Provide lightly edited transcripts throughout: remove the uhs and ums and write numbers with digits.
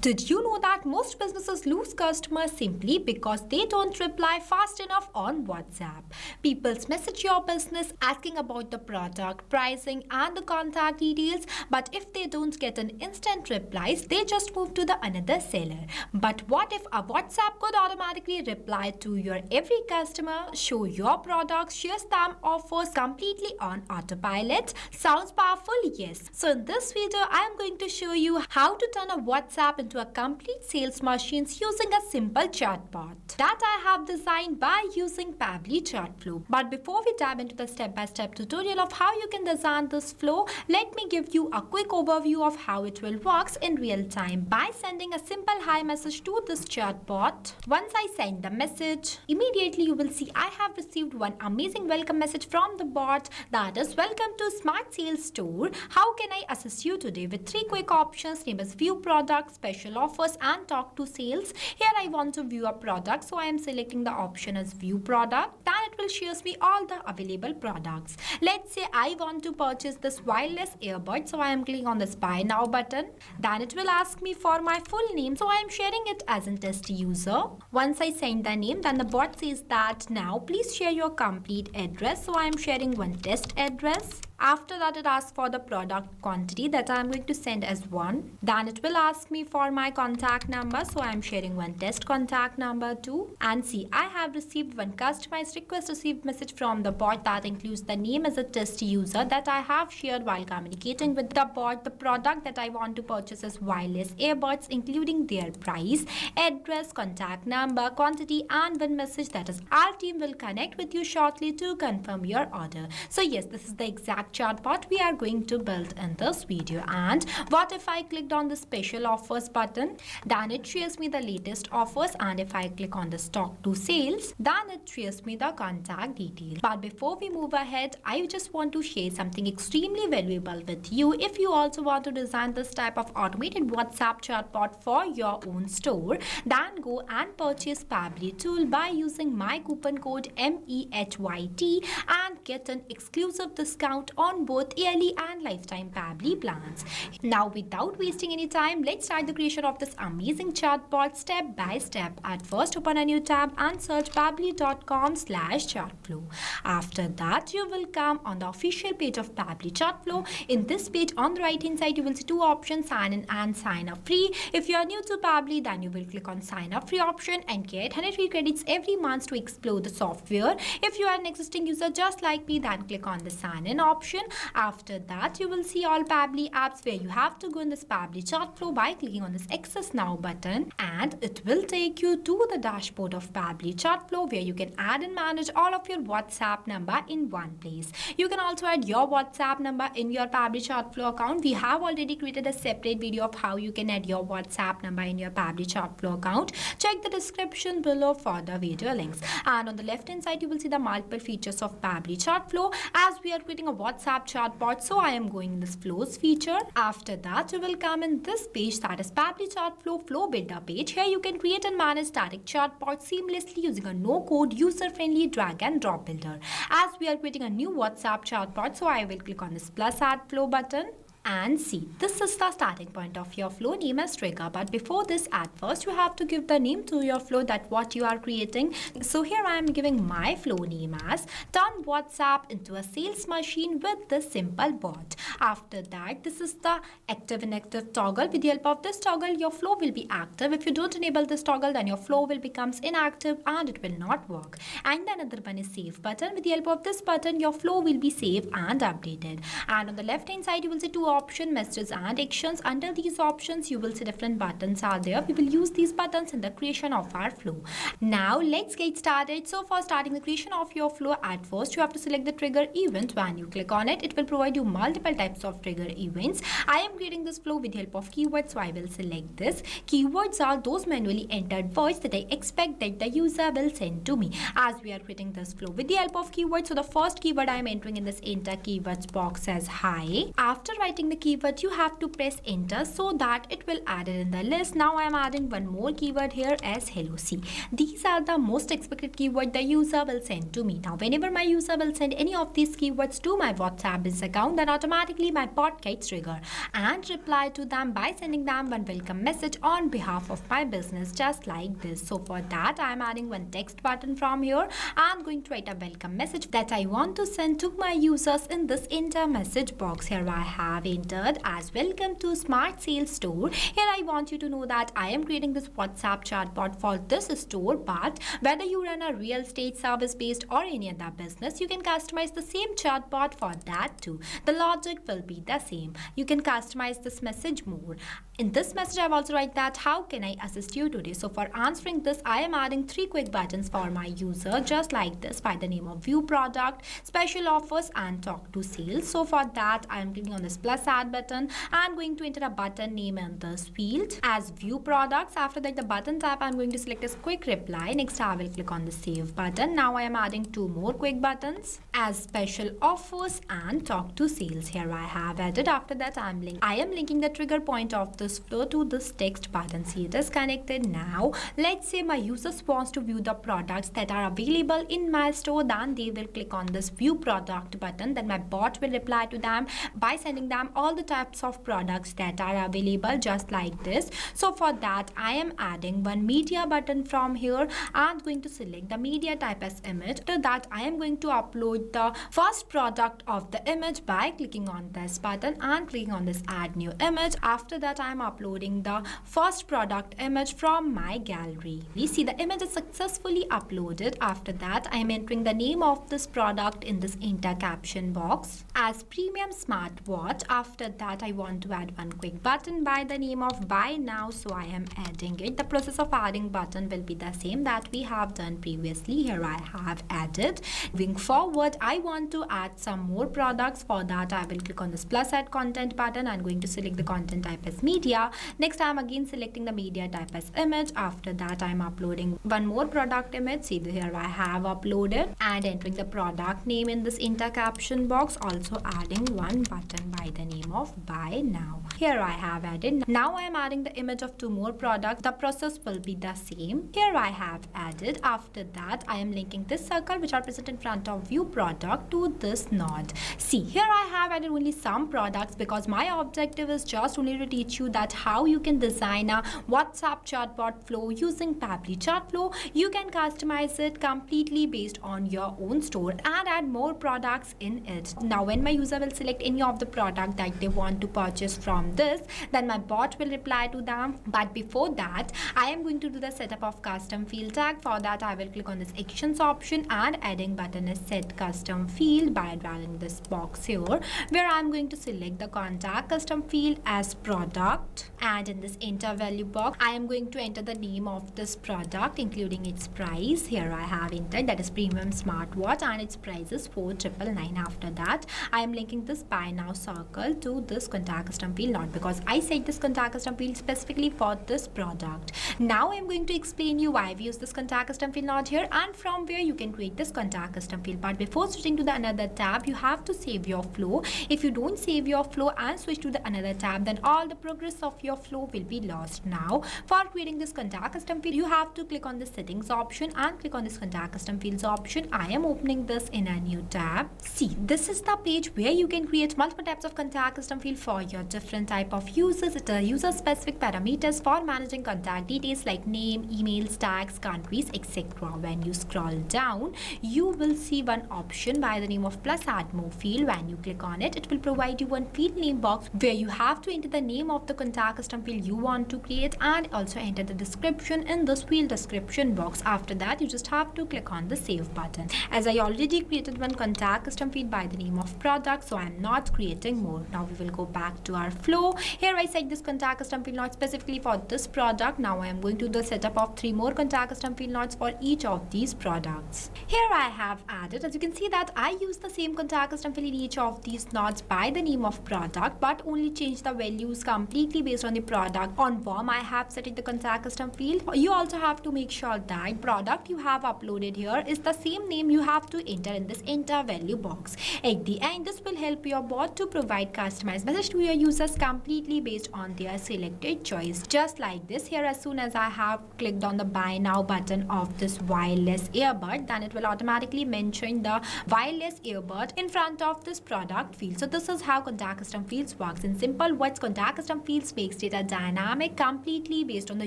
Did you know that most businesses lose customers simply because they don't reply fast enough on WhatsApp? People message your business asking about the product, pricing, and the contact details, but if they don't get an instant replies, they just move to the another seller. But what if a WhatsApp could automatically reply to your every customer, show your products, share spam offers completely on autopilot? Sounds powerful? Yes. So in this video, I am going to show you how to turn a WhatsApp into a complete sales machine using a simple chatbot that I have designed by using Pabbly Chatflow. But before we dive into the step-by-step tutorial of how you can design this flow, let me give you a quick overview of how it will work in real time by sending a simple hi message to this chatbot. Once I send the message, immediately you will see I have received one amazing welcome message from the bot, that is, welcome to Smart Sales Store. How can I assist you today? With three quick options, name as view product, special offers, and talk to sales. Here I want to view a product, so I am selecting the option as view product. Then it will show me all the available products. Let's say I want to purchase this wireless earbud, so I am clicking on this buy now button. Then it will ask me for my full name, so I am sharing it as a test user. Once I send the name, then the bot says that now please share your complete address, so I am sharing one test address. After that, it asks for the product quantity that I am going to send as 1. Then it will ask me for my contact number, so I am sharing one test contact number too. And see, I have received one customized request received message from the bot that includes the name as a test user that I have shared while communicating with the bot. The product that I want to purchase is wireless earbuds, including their price, address, contact number, quantity, and one message that is our team will connect with you shortly to confirm your order. So yes, this is the exact chatbot we are going to build in this video. And what if I clicked on the special offers button? Then it shows me the latest offers, and if I click on the stock to sales, then it shows me the contact details. But before we move ahead, I just want to share something extremely valuable with you. If you also want to design this type of automated WhatsApp chatbot for your own store, then go and purchase Pabbly tool by using my coupon code MEHYT and get an exclusive discount on both yearly and lifetime Pabbly plans. Now, without wasting any time, let's start the creation of this amazing chatbot step by step. At first, open a new tab and search pabbly.com/chatflow. After that, you will come on the official page of Pabbly Chatflow. In this page, on the right hand side, you will see two options, sign in and sign up free. If you are new to Pabbly, then you will click on sign up free option and get 100 free credits every month to explore the software. If you are an existing user just like me, then click on the sign in option. After that, you will see all Pabbly apps where you have to go in this Pabbly Chatflow by clicking on this access now button, and it will take you to the dashboard of Pabbly Chatflow where you can add and manage all of your WhatsApp number in one place. You can also add your WhatsApp number in your Pabbly Chatflow account. We have already created a separate video of how you can add your WhatsApp number in your Pabbly Chatflow account. Check the description below for the video links. And on the left hand side, you will see the multiple features of Pabbly Chatflow. As we are creating a WhatsApp chatbot, so I am going in this flows feature. After that, you will come in this page, that is Pabbly Chatflow Flow Builder page. Here you can create and manage static chatbots seamlessly using a no-code, user-friendly drag and drop builder. As we are creating a new WhatsApp chatbot, so I will click on this plus add flow button. And see, this is the starting point of your flow, name as trigger. But before this, at first you have to give the name to your flow, that what you are creating. So here I am giving my flow name as turn WhatsApp into a sales machine with this simple bot. After that, this is the active inactive toggle. With the help of this toggle, your flow will be active. If you don't enable this toggle, then your flow will becomes inactive and it will not work. And the another one is save button. With the help of this button, your flow will be saved and updated. And on the left hand side, you will see two option, messages and actions. Under these options, you will see different buttons are there. We will use these buttons in the creation of our flow. Now let's get started. So for starting the creation of your flow, at first you have to select the trigger event. When you click on it, it will provide you multiple types of trigger events. I am creating this flow with the help of keywords, so I will select this. Keywords are those manually entered words that I expect that the user will send to me. As we are creating this flow with the help of keywords, so the first keyword I am entering in this enter keywords box as hi. After writing writing the keyword, you have to press enter so that it will add it in the list. Now I am adding one more keyword here as hello C. These are the most expected keyword the user will send to me. Now whenever my user will send any of these keywords to my WhatsApp business account, then automatically my bot gets triggered and reply to them by sending them one welcome message on behalf of my business, just like this. So for that I am adding one text button from here. I am going to write a welcome message that I want to send to my users in this enter message box. Here I have entered as welcome to Smart Sales Store. Here I want you to know that I am creating this WhatsApp chatbot for this store, but whether you run a real estate service based or any other business, you can customize the same chatbot for that too. The logic will be the same. You can customize this message more. In this message, I've also write that how can I assist you today. So for answering this, I am adding 3 quick buttons for my user, just like this, by the name of view product, special offers and talk to sales. So for that, I am clicking on this plus add button. I'm going to enter a button name in this field as view products. After that, the button type I'm going to select as quick reply. Next, I will click on the save button. Now I am adding 2 more quick buttons as special offers and talk to sales. Here I have added. After that, I am linking the trigger point of this flow to this text button. See, it is connected. Now let's say my users wants to view the products that are available in my store, then they will click on this view product button. Then my bot will reply to them by sending them all the types of products that are available, just like this. So for that, I am adding one media button from here. I'm going to select the media type as image. After that, I am going to upload the first product of the image by clicking on this button and clicking on this add new image. After that, I am uploading the first product image from my gallery. You see, the image is successfully uploaded. After that, I am entering the name of this product in this enter caption box as premium smartwatch. After that, I want to add one quick button by the name of buy now, so I am adding it. The process of adding button will be the same that we have done previously. Here I have added. Moving forward, I want to add some more products. For that, I will click on this plus add content button. I'm going to select the content type as media. Next, I am again selecting the media type as image. After that, I am uploading one more product image. See, here I have uploaded and entering the product name in this enter caption box. Also adding one button by the name of buy now. Here I have added. Now I am adding the image of 2 more products. The process will be the same. Here I have added. After that, I am linking this circle which are present in front of view product to this node. See, here I have added only some products because my objective is just only to teach you that how you can design a WhatsApp chatbot flow using Pabbly Chatflow. You can customize it completely based on your own store and add more products in it. Now when my user will select any of the product that they want to purchase from this, then my bot will reply to them. But before that, I am going to do the setup of custom field tag. For that, I will click on this actions option and adding button is set custom field by dragging this box here, where I am going to select the contact custom field as product, and in this enter value box, I am going to enter the name of this product including its price. Here I have entered, that is premium smartwatch, and its price is 4,999. After that, I am linking this buy now circle to this contact custom field, not because I set this contact custom field specifically for this product. Now I am going to explain you why we use this contact custom field node here and from where you can create this contact custom field. But before switching to the another tab, you have to save your flow. If you don't save your flow and switch to the another tab, then all the progress of your flow will be lost. Now for creating this contact custom field, you have to click on the settings option and click on this contact custom fields option. I am opening this in a new tab. See, this is the page where you can create multiple types of contact custom field for your different type of users. It are user specific parameters for managing contact details like name, emails, tags, countries, etc. When you scroll down, you will see one option by the name of plus add more field. When you click on it, it will provide you one field name box where you have to enter the name of the contact custom field you want to create and also enter the description in this field description box. After that, you just have to click on the save button. As I already created one contact custom field by the name of product, so I am not creating more. Now we will go back to our flow. Here I set this contact custom field node specifically for this product. Now I am going to do the setup of 3 more contact custom field nodes for each of these products. Here I have added, as you can see that I use the same contact custom field in each of these nodes by the name of product, but only change the values completely completely based on the product. On form, I have set it the contact custom field. You also have to make sure that product you have uploaded here is the same name you have to enter in this enter value box. At the end, this will help your bot to provide customized message to your users completely based on their selected choice. Just like this here, as soon as I have clicked on the buy now button of this wireless earbud, then it will automatically mention the wireless earbud in front of this product field. So this is how contact custom fields works. In simple words, contact custom fields makes data dynamic completely based on the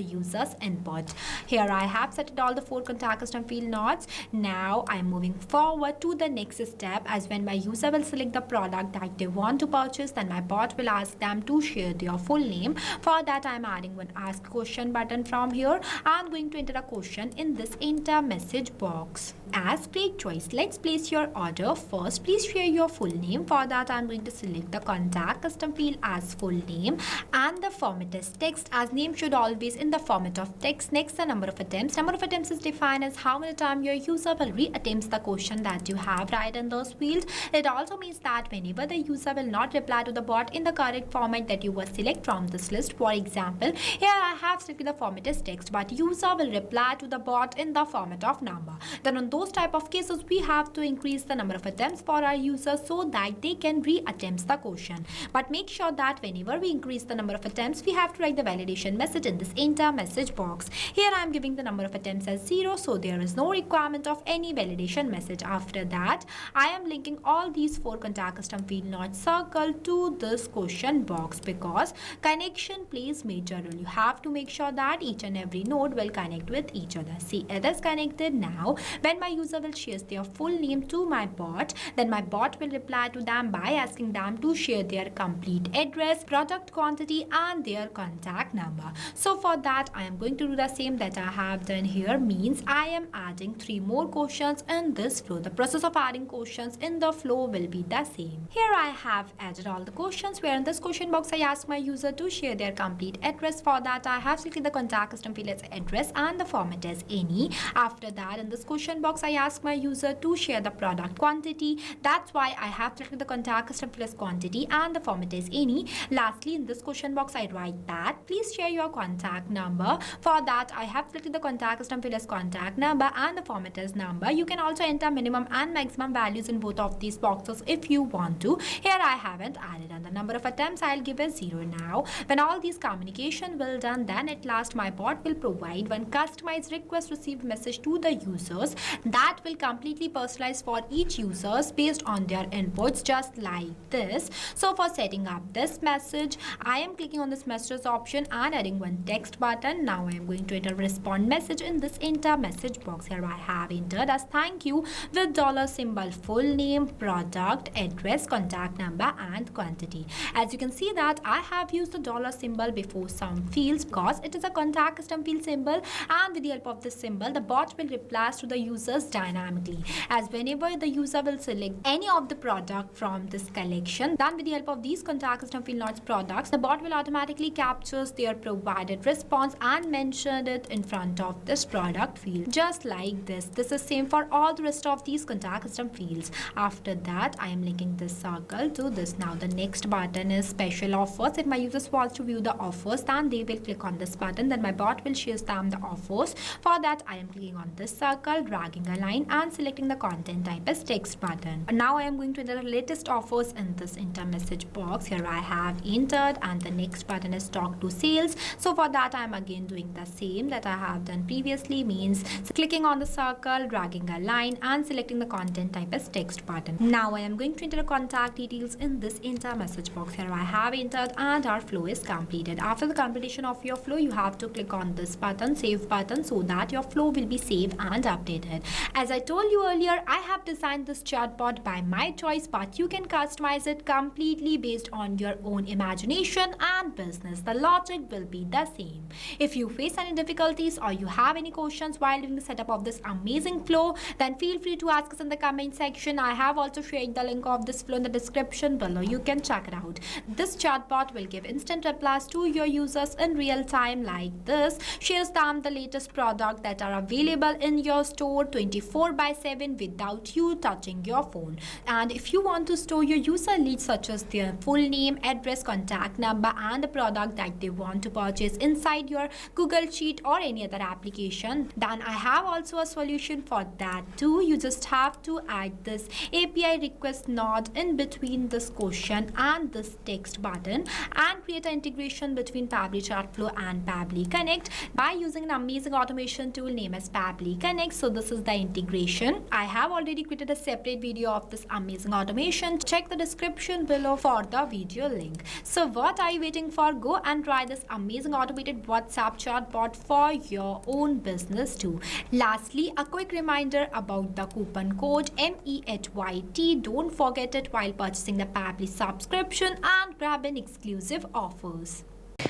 user's input. Here I have set all the 4 contact custom field nodes. Now I'm moving forward to the next step, as when my user will select the product that they want to purchase, then my bot will ask them to share their full name. For that, I'm adding one ask question button from here. I'm going to enter a question in this enter message box. As great choice, let's place your order. First, please share your full name. For that, I'm going to select the contact custom field as full name, and the format is text, as name should always in the format of text. Next, the number of attempts. Number of attempts is defined as how many times your user will re-attempt the question that you have right in those fields. It also means that whenever the user will not reply to the bot in the correct format that you will select from this list. For example, here I have selected the format as text, but user will reply to the bot in the format of number. Then on those type of cases, we have to increase the number of attempts for our users so that they can re-attempt the question. But make sure that whenever we increase the number of attempts, we have to write the validation message in this enter message box. Here I am giving the number of attempts as 0, so there is no requirement of any validation message. After that, I am linking all these 4 contact custom field nodes circle to this question box, because connection plays major role. You have to make sure that each and every node will connect with each other. See, it is connected now. When my user will share their full name to my bot, then my bot will reply to them by asking them to share their complete address, product quantity, and their contact number. So for that, I am going to do the same that I have done here, means I am adding 3 more questions in this flow. The process of adding questions in the flow will be the same. Here I have added all the questions, where in this question box I ask my user to share their complete address. For that, I have selected the contact custom field as address and the format as any. After that, in this question box I ask my user to share the product quantity. That's why I have selected the contact custom field as quantity and the format as any. Lastly, in this question box I write that please share your contact number. For that, I have selected the contact custom field as contact number and the format as number. You can also enter minimum and maximum values in both of these boxes if you want to. Here I haven't added, and the number of attempts I'll give as 0 now. When all these communication will done, then at last my bot will provide one customized request received message to the users that will completely personalize for each users based on their inputs, just like this. So for setting up this message, I am clicking on this messages option and adding one text button. Now I am going to enter respond message in this enter message box. Here I have entered as thank you with $symbol full name, product, address, contact number, and quantity. As you can see that I have used the $symbol before some fields because it is a contact custom field symbol, and with the help of this symbol, the bot will reply to the users dynamically. As whenever the user will select any of the product from this collection, then with the help of these contact custom field nodes products, the bot will automatically capture their provided response and mention it in front of this product field, just like this. This is same for all the rest of these contact custom fields. After that, I am linking this circle to this. Now the next button is special offers. If my users wants to view the offers, then they will click on this button. Then my bot will share them the offers. For that, I am clicking on this circle, dragging a line, and selecting the content type as text button. Now I am going to enter the latest offers in this enter message box. Here I have entered, and the next button is talk to sales. So for that, I am again doing the same that I have done previously, means clicking on the circle, dragging a line, and selecting the content type as text button. Now I am going to enter the contact details in this enter message box. Here I have entered, and our flow is completed. After the completion of your flow, you have to click on this button, save button, so that your flow will be saved and updated. As I told you earlier, I have designed this chatbot by my choice, but you can customize it completely based on your own imagination and business. The logic will be the same. If you face any difficulties or you have any questions while doing the setup of this amazing flow, then feel free to ask us in the comment section. I have also shared the link of this flow in the description below. You can check it out. This chatbot will give instant replies to your users in real time like this. Shares them the latest product that are available in your store 24/7 without you touching your phone. And if you want to store your user leads such as their full name, address, contact number, data and the product that they want to purchase inside your Google Sheet or any other application, then I have also a solution for that too. You just have to add this API request node in between this question and this text button and create an integration between Pabbly Chatflow and Pabbly Connect by using an amazing automation tool named as Pabbly Connect. So this is the integration. I have already created a separate video of this amazing automation. Check the description below for the video link. So what are you waiting for? Go and try this amazing automated WhatsApp chatbot for your own business too. Lastly, a quick reminder about the coupon code MEHYT. Don't forget it while purchasing the Pabbly subscription and grab an exclusive offers.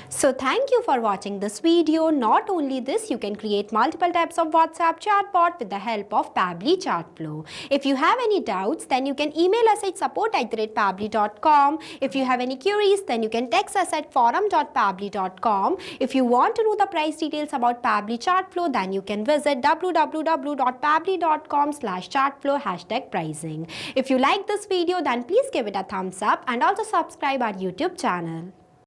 So thank you for watching this video. Not only this, you can create multiple types of WhatsApp chatbot with the help of Pabbly Chatflow. If you have any doubts, then you can email us at support@pabbly.com. If you have any queries, then you can text us at forum.pabbly.com. If you want to know the price details about Pabbly Chatflow, then you can visit www.pabbly.com/chatflow #pricing. If you like this video, then please give it a thumbs up and also subscribe our YouTube channel.